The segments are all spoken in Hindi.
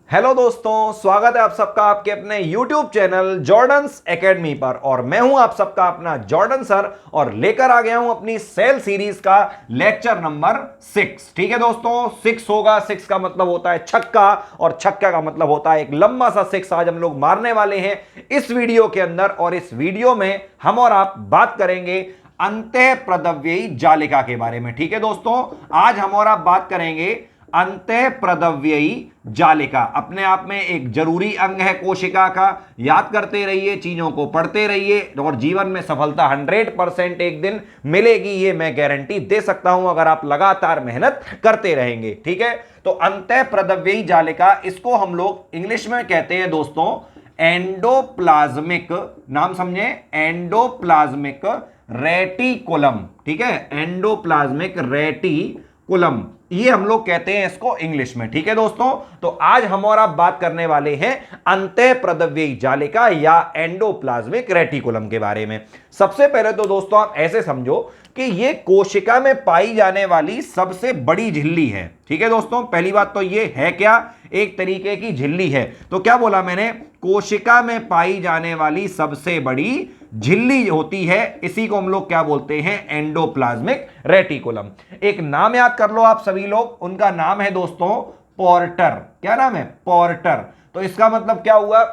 हेलो दोस्तों, स्वागत है आप सबका आपके अपने YouTube चैनल जॉर्डन्स एकेडमी पर। और मैं हूं आप सबका अपना जॉर्डन सर और लेकर आ गया हूं अपनी सेल सीरीज का लेक्चर नंबर 6। ठीक है दोस्तों, 6 होगा। 6 का मतलब होता है छक्का और छक्का का मतलब होता है एक लंबा सा 6 आज हम लोग मारने वाले हैं इस वीडियो के अंदर। और इस वीडियो में हम और आप बात करेंगे अंतःप्रदव्ययी जालिका के बारे में। ठीक है दोस्तों, आज हम और आप बात करेंगे अंतःप्रदव्ययी जालिका। अपने आप में एक जरूरी अंग है कोशिका का। याद करते रहिए, चीजों को पढ़ते रहिए और जीवन में सफलता 100% एक दिन मिलेगी, ये मैं गारंटी दे सकता हूं अगर आप लगातार मेहनत करते रहेंगे। ठीक है, तो अंतःप्रदव्ययी जालिका, इसको हम लोग इंग्लिश में कहते हैं दोस्तों एंडोप्लाज्मिक। नाम समझे, एंडोप्लाज्मिक रेटिकुलम। ठीक है, एंडोप्लाज्मिक रेटिकुलम, ये हम लोग कहते हैं इसको इंग्लिश में। ठीक है दोस्तों, तो आज हम और आप बात करने वाले हैं अंतःप्रदव्ययी जालिका या एंडोप्लाज्मिक रेटिकुलम के बारे में। सबसे पहले तो दोस्तों आप ऐसे समझो कि ये कोशिका में पाई जाने वाली सबसे बड़ी झिल्ली है। ठीक है दोस्तों, पहली बात तो ये है क्या, एक तरीके की झिल्ली है। तो क्या बोला मैंने, कोशिका में पाई जाने वाली सबसे बड़ी झिल्ली होती है, इसी को हम लोग क्या बोलते हैं, एंडोप्लाज्मिक रेटिकुलम। एक नाम याद कर लो आप सभी लोग, उनका नाम है दोस्तों पोर्टर। क्या नाम है, पोर्टर। तो इसका मतलब क्या हुआ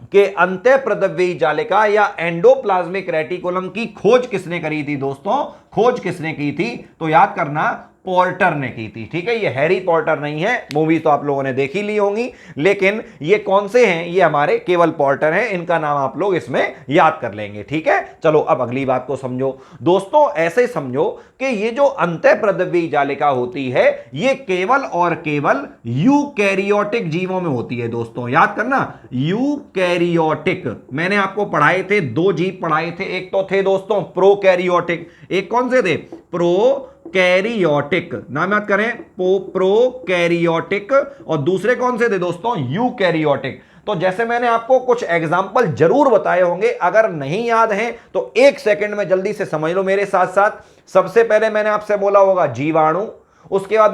कि अंतःप्रदव्ययी जालिका या एंडोप्लाज्मिक रेटिकुलम की खोज किसने करी थी दोस्तों, खोज किसने की थी, तो याद करना पोर्टर ने की थी। ठीक है, ये हैरी पॉटर नहीं है, मूवी तो आप लोगों ने देखी ली होंगी, लेकिन ये कौन से हैं, ये हमारे केवल पॉर्टर हैं। इनका नाम आप लोग इसमें याद कर लेंगे। ठीक है, चलो अब अगली बात को समझो दोस्तों। ऐसे समझो कि ये जो अंतःप्रदव्ययी जालिका होती है ये केवल और केवल यूकैरियोटिक जीवों में होती है दोस्तों। याद करना, यूकैरियोटिक। मैंने आपको पढ़ाए थे, दो जीव पढ़ाए थे, एक तो थे दोस्तों प्रोकैरियोटिक, एक कौन से थे, प्रोकैरियोटिक। नाम याद करें, प्रोकैरियोटिक, और दूसरे कौन से थे दोस्तों, यूकैरियोटिक। तो जैसे मैंने आपको कुछ एग्जाम्पल जरूर बताए होंगे, अगर नहीं याद हैं तो एक सेकंड में जल्दी से समझ लो मेरे साथ साथ। सबसे पहले मैंने आपसे बोला होगा जीवाणु, उसके बाद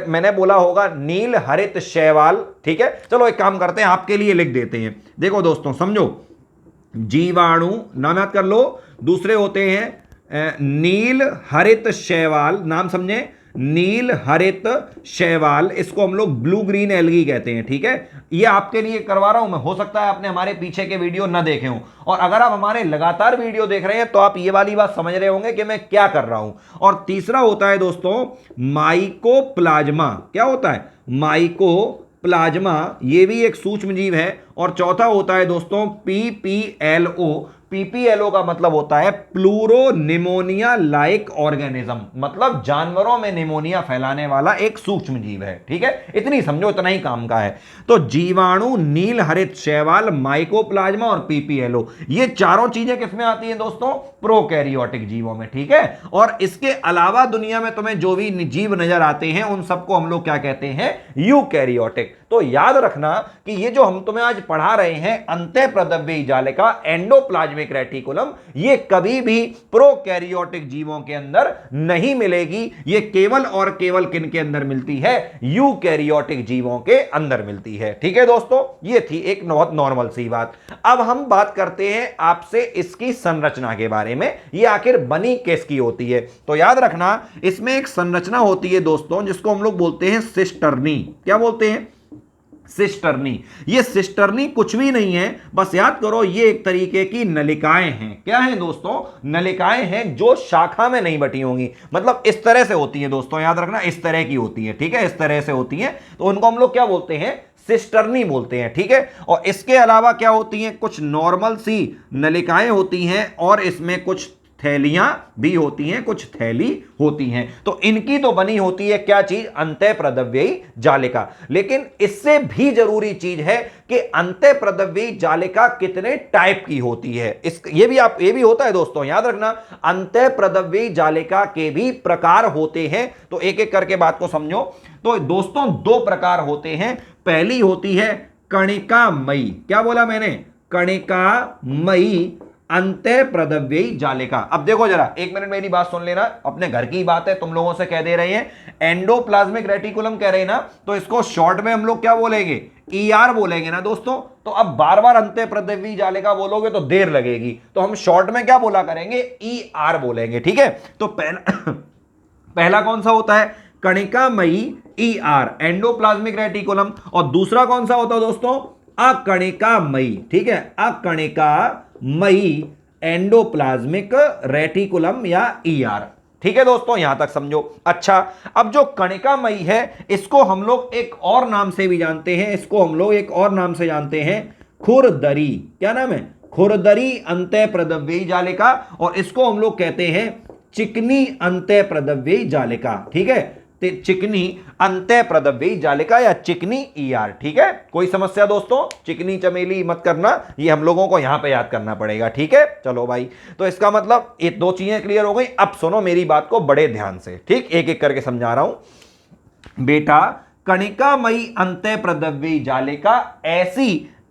मैंने बोला होगा नील हरित शैवाल। ठीक है, चलो एक काम करते हैं, आपके लिए लिख देते हैं। देखो दोस्तों समझो, जीवाणु नाम याद कर लो, दूसरे होते हैं नील हरित शैवाल। नाम समझे, नील हरित शैवाल, इसको हम लोग ब्लू ग्रीन एल्गी कहते हैं। ठीक है, ये आपके लिए करवा रहा हूं मैं, हो सकता है आपने हमारे पीछे के वीडियो ना देखे हों, और अगर आप हमारे लगातार वीडियो देख रहे हैं तो आप ये वाली बात समझ रहे होंगे कि मैं क्या कर रहा हूं। और तीसरा होता है दोस्तों माइकोप्लाज्मा। क्या होता है, माइकोप्लाज्मा, ये भी एक सूक्ष्म जीव है। और चौथा होता है दोस्तों पीपीएलओ। पीपीएलओ का मतलब होता है प्लूरोनिमोनिया लाइक ऑर्गेनिज्म, मतलब जानवरों में निमोनिया फैलाने वाला एक सूक्ष्म जीव है। ठीक है, इतनी समझो, इतना ही काम का है। तो जीवाणु, नील हरित शैवाल, माइकोप्लाज्मा और पीपीएलओ, ये चारों चीजें किसमें आती हैं दोस्तों, प्रोकैरियोटिक जीवों में। ठीक है, और इसके अलावा दुनिया में तुम्हें जो भी जीव नजर आते हैं उन सबको हम लोग क्या कहते हैं, यूकैरियोटिक। तो याद रखना कि ये जो हम तुम्हें आज पढ़ा रहे हैं अंतःप्रदव्ययी जालिका एंडोप्लाज्मिक रेटिकुलम, ये कभी भी प्रोकैरियोटिक जीवों के अंदर नहीं मिलेगी। ये केवल और केवल किन के अंदर मिलती है, यूकैरियोटिक जीवों के अंदर मिलती है। ठीक है दोस्तों, ये थी एक बहुत नॉर्मल सी बात। अब हम बात करते हैं आपसे इसकी संरचना के बारे में, ये आखिर बनी किसकी होती है। तो याद रखना, इसमें एक संरचना होती है दोस्तों जिसको हम लोग बोलते हैं सिस्टर्नी। क्या बोलते हैं, सिस्टर्नी। ये सिस्टर्नी कुछ भी नहीं है, बस याद करो ये एक तरीके की नलिकाएं हैं। क्या है दोस्तों, नलिकाएं हैं जो शाखा में नहीं बटी होंगी, मतलब इस तरह से होती हैं दोस्तों। याद रखना, इस तरह की होती है। ठीक है, इस तरह से होती हैं, तो उनको हम लोग क्या बोलते हैं, सिस्टर्नी बोलते हैं। ठीक है, और इसके अलावा क्या होती हैं, कुछ नॉर्मल सी नलिकाएं होती हैं और इसमें कुछ थैलियां भी होती हैं, कुछ थैली होती हैं। तो इनकी तो बनी होती है क्या चीज, अंतःप्रदव्ययी जालिका। लेकिन इससे भी जरूरी चीज है कि अंतःप्रदव्ययी जालिका कितने टाइप की होती है। ये भी होता है दोस्तों, याद रखना, अंतःप्रदव्ययी जालिका के भी प्रकार होते हैं। तो एक एक करके बात को समझो। तो दोस्तों दो प्रकार होते हैं। पहली होती है कणिकामयी। क्या बोला मैंने, कणिकामयी अंतः प्रदव्ययी जालिका। अब देखो जरा, एक मिनट मेरी बात सुन लेना, अपने घर की बात है, तुम लोगों से कह दे रहे हैं एंडोप्लाज्मिक रेटिकुलम कह रहे हैं ना, तो इसको शॉर्ट में हम लोग क्या बोलेंगे, ईआर बोलेंगे ना दोस्तों। तो अब बार बार अंतः प्रदव्ययी जालिका बोलोगे तो देर लगेगी, तो हम शॉर्ट में क्या बोला करेंगे, ईआर बोलेंगे। ठीक है, तो पहला कौन सा होता है, कणिकामयी ईआर एंडोप्लाज्मिक रेटिकुलम, और दूसरा कौन सा होता है दोस्तों, अकणिकामयी। ठीक है, अकणिकामयी एंडोप्लाज्मिक रेटिकुलम या ईआर। ठीक है दोस्तों, यहां तक समझो। अच्छा, अब जो कणिकामयी है इसको हम लोग एक और नाम से भी जानते हैं, इसको हम लोग एक और नाम से जानते हैं, खुरदरी। क्या नाम है, खुरदरी अंतः प्रदव्ययी जालिका, और इसको हम लोग कहते हैं चिकनी अंतः प्रदव्ययी जालिका। ठीक है, चिकनी अंतः प्रदव्ययी जालिका या चिकनी ईआर। ठीक है, कोई समस्या दोस्तों, चिकनी चमेली मत करना, ये हम लोगों को यहां पे याद करना पड़ेगा। ठीक है, चलो भाई, तो इसका मतलब ये दो चीजें क्लियर हो गई। अब सुनो मेरी बात को बड़े ध्यान से, ठीक, एक एक करके समझा रहा हूं बेटा। कणिकामयी अंतः प्रदव्ययी जालिका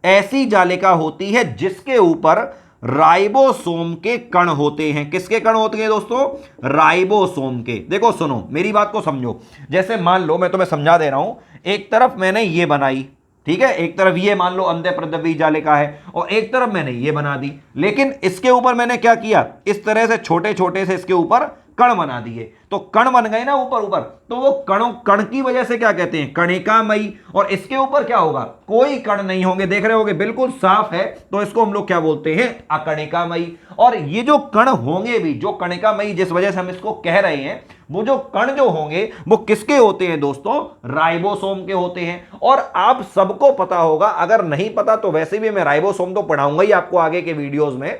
ऐसी जालिका होती है जिसके ऊपर राइबोसोम के कण होते हैं। किसके कण होते हैं दोस्तों, राइबोसोम के। देखो सुनो मेरी बात को समझो, जैसे मान लो मैं तुम्हें समझा दे रहा हूं, एक तरफ मैंने ये बनाई, ठीक है, एक तरफ ये मान लो अंतः प्रदव्ययी जालिका है, और एक तरफ मैंने ये बना दी, लेकिन इसके ऊपर मैंने क्या किया, इस तरह से छोटे छोटे से इसके ऊपर कण बना दिए, तो कण बन गए ना ऊपर ऊपर, तो वो कण की वजह से क्या कहते हैं, कणिकामयी। और इसके ऊपर क्या होगा, कोई कण नहीं होंगे, देख रहे होगे बिल्कुल साफ है, तो इसको हम लोग क्या बोलते हैं, अकणिकामयी। और ये जो कण होंगे भी, जो कणिकामयी जिस वजह से हम इसको कह रहे हैं, वो जो कण जो होंगे वो किसके होते हैं दोस्तों, राइबोसोम के होते हैं। और आप सबको पता होगा, अगर नहीं पता तो वैसे भी मैं राइबोसोम तो पढ़ाऊंगा ही आपको आगे के वीडियोस में,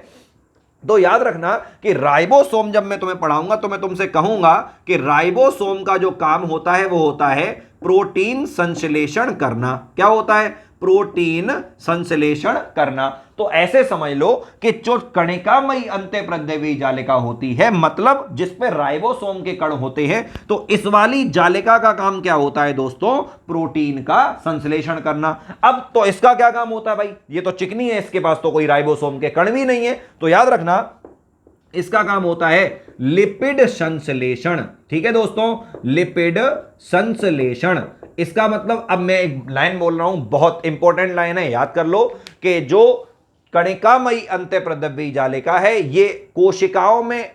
तो याद रखना कि राइबोसोम जब मैं तुम्हें पढ़ाऊंगा तो मैं तुमसे कहूंगा कि राइबोसोम का जो काम होता है वो होता है प्रोटीन संश्लेषण करना। क्या होता है, प्रोटीन संश्लेषण करना। तो ऐसे समझ लो कि जो कणिकामयी अंतः प्रदव्ययी जालिका होती है, मतलब जिस पे राइबोसोम के कण होते हैं, तो इस वाली जालिका का काम क्या होता है दोस्तों, प्रोटीन का संश्लेषण करना। अब तो इसका क्या काम होता है भाई, ये तो चिकनी है, इसके पास तो कोई राइबोसोम के कण भी नहीं है, तो याद रखना इसका काम होता है लिपिड संश्लेषण। ठीक है दोस्तों, लिपिड संश्लेषण। इसका मतलब, अब मैं एक लाइन बोल रहा हूं, बहुत इंपॉर्टेंट लाइन है, याद कर लो कि जो कणिकामयी अंतः प्रदव्ययी जालिका है, ये कोशिकाओं में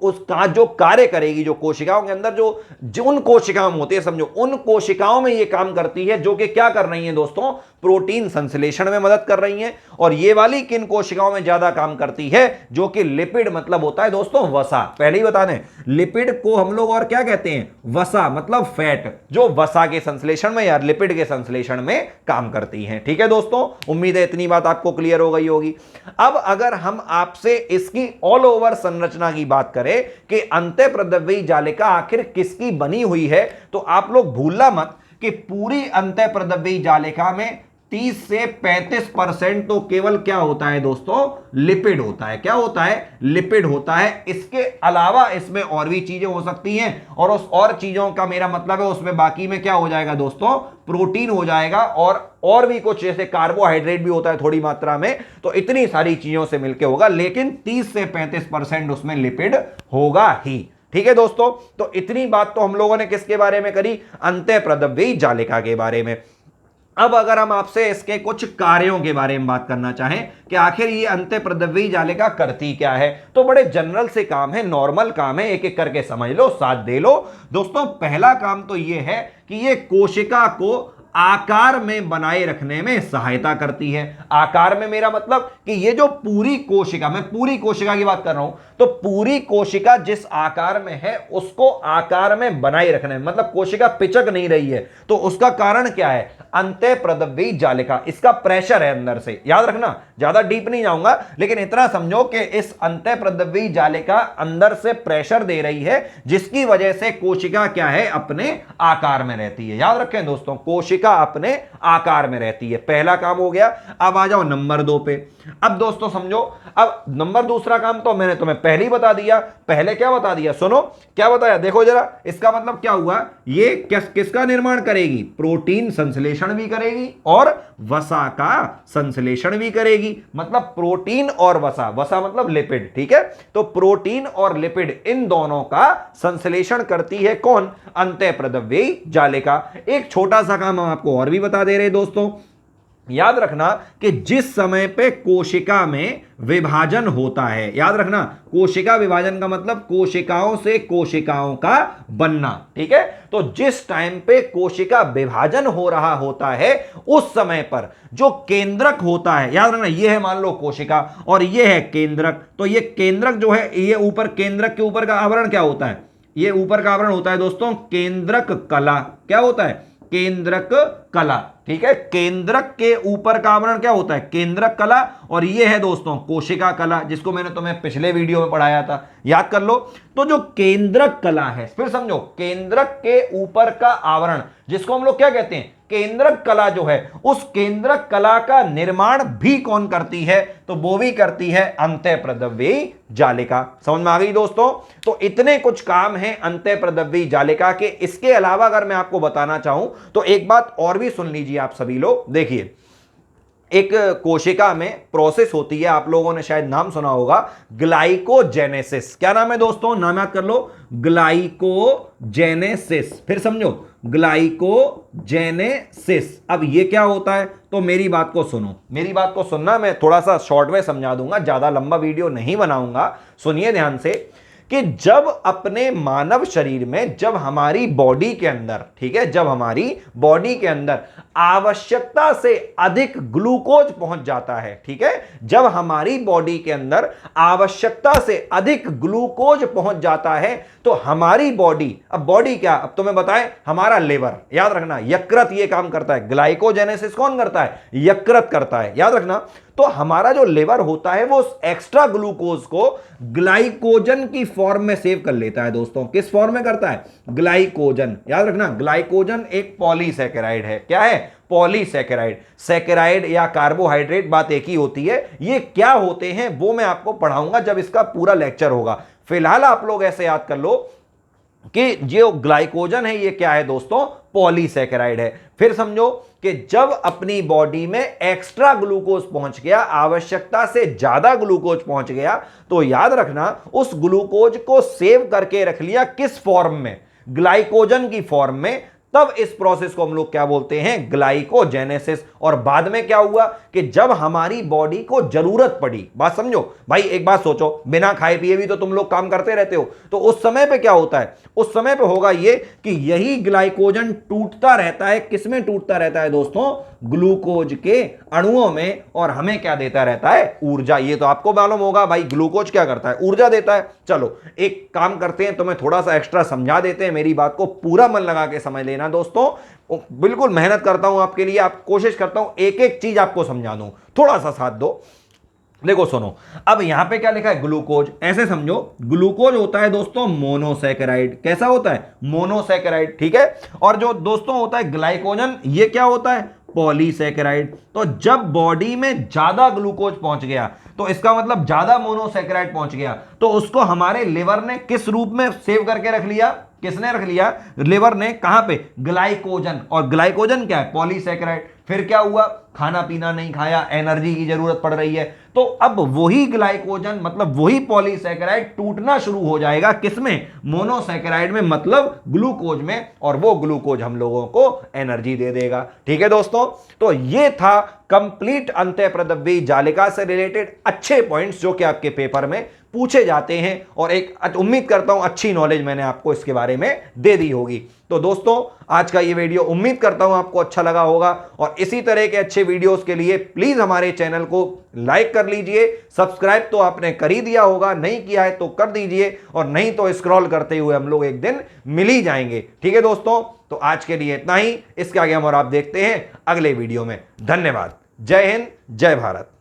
उसका जो कार्य करेगी, जो कोशिकाओं के अंदर जो उन कोशिकाओं में होती है, समझो उन कोशिकाओं में ये काम करती है जो कि क्या कर रही है दोस्तों, प्रोटीन संश्लेषण में मदद कर रही है। और ये वाली किन कोशिकाओं में ज्यादा काम करती है, जो कि लिपिड मतलब होता है दोस्तों वसा। पहले ही बता दें, लिपिड को हम लोग और क्या कहते हैं, वसा, मतलब फैट, जो वसा के संश्लेषण में या लिपिड के संश्लेषण में काम करती है। ठीक है दोस्तों, उम्मीद है इतनी बात आपको क्लियर हो गई होगी। अब अगर हम आपसे इसकी ऑल ओवर संरचना की बात करें कि अंतः प्रदव्ययी जालिका आखिर किसकी बनी हुई है, तो आप लोग भूलना मत कि पूरी अंतः प्रदव्ययी जालिका में 30 से 35% तो केवल क्या होता है दोस्तों, लिपिड होता है। क्या होता है, लिपिड होता है। इसके अलावा इसमें और भी चीजें हो सकती हैं, और उस और चीजों का मेरा मतलब है उसमें बाकी में क्या हो जाएगा दोस्तों, प्रोटीन हो जाएगा, और भी कुछ जैसे कार्बोहाइड्रेट भी होता है थोड़ी मात्रा में, तो इतनी सारी चीजों से मिलकर होगा, लेकिन 30 से 35% उसमें लिपिड होगा ही। ठीक है दोस्तों, तो इतनी बात तो हम लोगों ने किसके बारे में करी, अंतः प्रदव्ययी जालिका के बारे में। अब अगर हम आपसे इसके कुछ कार्यों के बारे में बात करना चाहें कि आखिर ये अंतः प्रदव्ययी जालिका करती क्या है, तो बड़े जनरल से काम है, नॉर्मल काम है, एक एक करके समझ लो, साथ दे लो दोस्तों। पहला काम तो ये है कि ये कोशिका को आकार में बनाए रखने में सहायता करती है। आकार में मेरा मतलब कि ये जो पूरी कोशिका, मैं पूरी कोशिका की बात कर रहा हूं, तो पूरी कोशिका जिस आकार में है उसको आकार में बनाए रखने में, मतलब कोशिका पिचक नहीं रही है, तो उसका कारण क्या है, अंतः प्रदव्ययी जालिका। इसका प्रेशर है अंदर से, याद रखना, ज्यादा डीप नहीं जाऊंगा, लेकिन इतना समझो कि इस अंतः प्रदव्ययी जालिका अंदर से प्रेशर दे रही है, जिसकी वजह से कोशिका क्या है, अपने आकार में रहती है। याद रखें दोस्तों, कोशिका अपने आकार में रहती है। पहला काम हो गया। अब आ जाओ नंबर 2 पे। अब दोस्तों समझो, अब नंबर दूसरा काम तो मैंने तुम्हें पहले ही बता दिया। पहले क्या बता दिया, सुनो क्या बताया, देखो जरा, इसका मतलब क्या हुआ, ये किसका निर्माण करेगी, प्रोटीन संश्लेषण भी करेगी और वसा का संश्लेषण भी करेगी। मतलब प्रोटीन और वसा, वसा मतलब लिपिड, ठीक है। तो प्रोटीन और लिपिड इन दोनों का संश्लेषण करती है कौन, अंतःप्रद्रव्यी जालिका। एक छोटा सा काम हम आपको और भी बता दे रहे दोस्तों, याद रखना कि जिस समय पे कोशिका में विभाजन होता है, याद रखना कोशिका विभाजन का मतलब कोशिकाओं से कोशिकाओं का बनना, ठीक है। तो जिस टाइम पे कोशिका विभाजन हो रहा होता है उस समय पर जो केंद्रक होता है, याद रखना ये है मान लो कोशिका और ये है केंद्रक। तो ये केंद्रक जो है, ये ऊपर केंद्रक के ऊपर का आवरण क्या होता है, ये ऊपर का आवरण होता है दोस्तों केंद्रक कला। क्या होता है, केंद्रक कला, ठीक है। केंद्रक के ऊपर का आवरण क्या होता है, केंद्रक कला, और ये है दोस्तों कोशिका कला, जिसको मैंने तुम्हें पिछले वीडियो में पढ़ाया था, याद कर लो। तो जो केंद्रक कला है, फिर समझो, केंद्रक के ऊपर का आवरण जिसको हम लोग क्या कहते हैं, केंद्रक कला जो है, उस केंद्रक कला का निर्माण भी कौन करती है, तो वो भी करती है अंतःप्रद्रव्यी जालिका। समझ में आ गई दोस्तों। तो इतने कुछ काम हैं अंतःप्रद्रव्यी जालिका के। इसके अलावा अगर मैं आपको बताना चाहूं तो एक बात और भी सुन लीजिए आप सभी लोग। देखिए, एक कोशिका में प्रोसेस होती है, आप लोगों ने शायद नाम सुना होगा, ग्लाइकोजेनेसिस। क्या नाम है दोस्तों, नाम याद कर लो, ग्लाइकोजेनेसिस। फिर समझो, ग्लाइकोजेनेसिस। अब ये क्या होता है, तो मेरी बात को सुनो, मेरी बात को सुनना, मैं थोड़ा सा शॉर्ट में समझा दूंगा, ज्यादा लंबा वीडियो नहीं बनाऊंगा। सुनिए ध्यान से कि जब अपने मानव शरीर में, जब हमारी बॉडी के अंदर, ठीक है, जब हमारी बॉडी के अंदर आवश्यकता से अधिक ग्लूकोज पहुंच जाता है, ठीक है, जब हमारी बॉडी के अंदर आवश्यकता से अधिक ग्लूकोज पहुंच जाता है तो हमारी बॉडी, अब बॉडी क्या, अब तुम्हें बताएं, हमारा लिवर, याद रखना यकृत ये काम करता है। ग्लाइकोजेनेसिस कौन करता है, यकृत करता है, याद रखना। तो हमारा जो लिवर होता है वो एक्स्ट्रा ग्लूकोज को ग्लाइकोजन की फॉर्म में सेव कर लेता है दोस्तों। किस फॉर्म में करता है, ग्लाइकोजन, याद रखना। ग्लाइकोजन एक पॉलीसैकेराइड है। क्या है, पॉलीसैकेराइड। सैकेराइड या कार्बोहाइड्रेट बात एक ही होती है। ये क्या होते हैं वो मैं आपको पढ़ाऊंगा जब इसका पूरा लेक्चर होगा। फिलहाल आप लोग ऐसे याद कर लो कि जो ग्लाइकोजन है ये क्या है दोस्तों, पॉलीसैकेराइड है। फिर समझो कि जब अपनी बॉडी में एक्स्ट्रा ग्लूकोज पहुंच गया, आवश्यकता से ज्यादा ग्लूकोज पहुंच गया, तो याद रखना उस ग्लूकोज को सेव करके रख लिया किस फॉर्म में, ग्लाइकोजन की फॉर्म में। तब इस प्रोसेस को हम लोग क्या बोलते हैं, ग्लाइकोजेनेसिस। और बाद में क्या हुआ कि जब हमारी बॉडी को जरूरत पड़ी, बात समझो भाई, एक बात सोचो, बिना खाए पिए भी तो तुम लोग काम करते रहते हो, तो उस समय पे क्या होता है, उस समय पे होगा ये कि यही ग्लाइकोजन टूटता रहता है। किसमें टूटता रहता है दोस्तों, ग्लूकोज के अणुओं में, और हमें क्या देता रहता है, ऊर्जा। ये तो आपको मालूम होगा भाई, ग्लूकोज क्या करता है, ऊर्जा देता है। चलो एक काम करते हैं, तुम्हें थोड़ा सा एक्स्ट्रा समझा देते हैं, मेरी बात को पूरा मन लगा के समझ लेना दोस्तों। बिल्कुल मेहनत करता हूं आपके लिए, आप कोशिश करता हूं एक एक चीज आपको समझा दूं, थोड़ा सा साथ दो। देखो सुनो, अब यहां पे क्या लिखा है, ग्लूकोज। ऐसे समझो, ग्लूकोज होता है दोस्तों मोनोसैकेराइड। कैसा होता है, मोनोसैकेराइड, ठीक है। और जो दोस्तों होता है ग्लाइकोजन, ये क्या होता है, पॉलीसैकेराइड। तो जब बॉडी में ज्यादा ग्लूकोज पहुंच गया, तो इसका मतलब ज्यादा मोनोसैकेराइड पहुंच गया, तो उसको हमारे लिवर ने किस रूप में सेव करके रख लिया, किसने रख लिया, लिवर ने। कहां पे, ग्लाइकोजन। और ग्लाइकोजन क्या है, पॉलीसैकेराइड। फिर क्या हुआ, खाना पीना नहीं खाया, एनर्जी की जरूरत पड़ रही है, तो अब वही ग्लाइकोजन मतलब वही पॉलीसैकेराइड टूटना शुरू हो जाएगा, किसमें, मोनोसैकेराइड में, मतलब ग्लूकोज में, और वो ग्लूकोज हम लोगों को एनर्जी दे देगा। ठीक है दोस्तों, तो ये था कंप्लीट अंतःप्रद्रव्यी जालिका से रिलेटेड अच्छे पॉइंट्स जो कि आपके पेपर में पूछे जाते हैं, और एक उम्मीद करता हूं अच्छी नॉलेज मैंने आपको इसके बारे में दे दी होगी। तो दोस्तों आज का ये वीडियो उम्मीद करता हूं आपको अच्छा लगा होगा, और इसी तरह के अच्छे वीडियोस के लिए प्लीज हमारे चैनल को लाइक कर लीजिए। सब्सक्राइब तो आपने कर ही दिया होगा, नहीं किया है तो कर दीजिए, और नहीं तो स्क्रॉल करते हुए हम लोग एक दिन मिल ही जाएंगे। ठीक है दोस्तों, तो आज के लिए इतना ही। इसके आगे हम और आप देखते हैं अगले वीडियो में। धन्यवाद। जय हिंद, जय भारत।